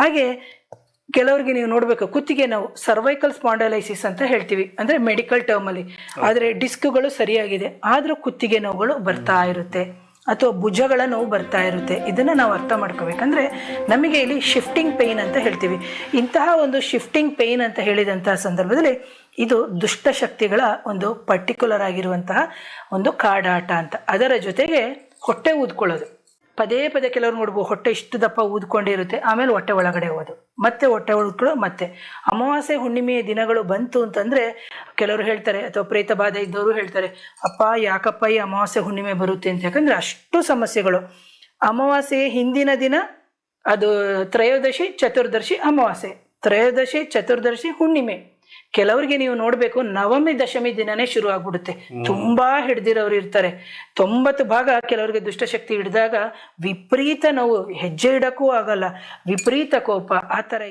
ಹಾಗೆ ಕೆಲವರಿಗೆ ನೀವು ನೋಡಬೇಕು, ಕುತ್ತಿಗೆ ನೋವು ಸರ್ವೈಕಲ್ ಸ್ಪಾಂಡಲೈಸಿಸ್ ಅಂತ ಹೇಳ್ತೀವಿ, ಅಂದರೆ ಮೆಡಿಕಲ್ ಟರ್ಮಲ್ಲಿ. ಆದರೆ ಡಿಸ್ಕ್ಗಳು ಸರಿಯಾಗಿದೆ ಆದರೂ ಕುತ್ತಿಗೆ ನೋವುಗಳು ಬರ್ತಾ ಇರುತ್ತೆ, ಅಥವಾ ಭುಜಗಳ ನೋವು ಬರ್ತಾ ಇರುತ್ತೆ. ಇದನ್ನು ನಾವು ಅರ್ಥ ಮಾಡ್ಕೋಬೇಕಂದ್ರೆ ನಮಗೆ ಇಲ್ಲಿ ಶಿಫ್ಟಿಂಗ್ ಪೇಯ್ನ್ ಅಂತ ಹೇಳ್ತೀವಿ. ಇಂತಹ ಒಂದು ಶಿಫ್ಟಿಂಗ್ ಪೇಯ್ನ್ ಅಂತ ಹೇಳಿದಂತಹ ಸಂದರ್ಭದಲ್ಲಿ ಇದು ದುಷ್ಟಶಕ್ತಿಗಳ ಒಂದು ಪರ್ಟಿಕ್ಯುಲರ್ ಆಗಿರುವಂತಹ ಒಂದು ಕಾಡಾಟ ಅಂತ. ಅದರ ಜೊತೆಗೆ ಹೊಟ್ಟೆ ಊದ್ಕೊಳ್ಳೋದು, ಪದೇ ಪದೇ ಕೆಲವರು ನೋಡ್ಬೋದು ಹೊಟ್ಟೆ ಇಷ್ಟು ದಪ್ಪ ಊದ್ಕೊಂಡಿರುತ್ತೆ, ಆಮೇಲೆ ಹೊಟ್ಟೆ ಒಳಗಡೆ ಹೋಗೋದು, ಮತ್ತೆ ಹೊಟ್ಟೆ ಊದ್ಕೊಳ್ಳೋದು. ಮತ್ತೆ ಅಮಾವಾಸ್ಯೆ ಹುಣ್ಣಿಮೆಯ ದಿನಗಳು ಬಂತು ಅಂತಂದರೆ ಕೆಲವರು ಹೇಳ್ತಾರೆ, ಅಥವಾ ಪ್ರೇತ ಬಾಧೆ ಇದ್ದವರು ಹೇಳ್ತಾರೆ, ಅಪ್ಪ ಯಾಕಪ್ಪ ಈ ಅಮಾವಾಸ್ಯೆ ಹುಣ್ಣಿಮೆ ಬರುತ್ತೆ ಅಂತ. ಯಾಕಂದರೆ ಅಷ್ಟು ಸಮಸ್ಯೆಗಳು. ಅಮಾವಾಸ್ಯೆಯ ಹಿಂದಿನ ದಿನ ಅದು ತ್ರಯೋದಶಿ, ಚತುರ್ದಶಿ, ಅಮಾವಾಸ್ಯೆ, ತ್ರಯೋದಶಿ, ಚತುರ್ದಶಿ, ಹುಣ್ಣಿಮೆ. ಕೆಲವರಿಗೆ ನೀವು ನೋಡಬೇಕು ನವಮಿ ದಶಮಿ ದಿನನೇ ಶುರು ಆಗ್ಬಿಡುತ್ತೆ. ತುಂಬಾ ಹಿಡ್ದಿರೋರು ಇರ್ತಾರೆ. 90 ಭಾಗ ಕೆಲವರಿಗೆ ದುಷ್ಟಶಕ್ತಿ ಹಿಡಿದಾಗ ವಿಪರೀತ ನೋವು, ಹೆಜ್ಜೆ ಇಡಕ್ಕೂ ಆಗಲ್ಲ, ವಿಪರೀತ ಕೋಪ, ಆ ಥರ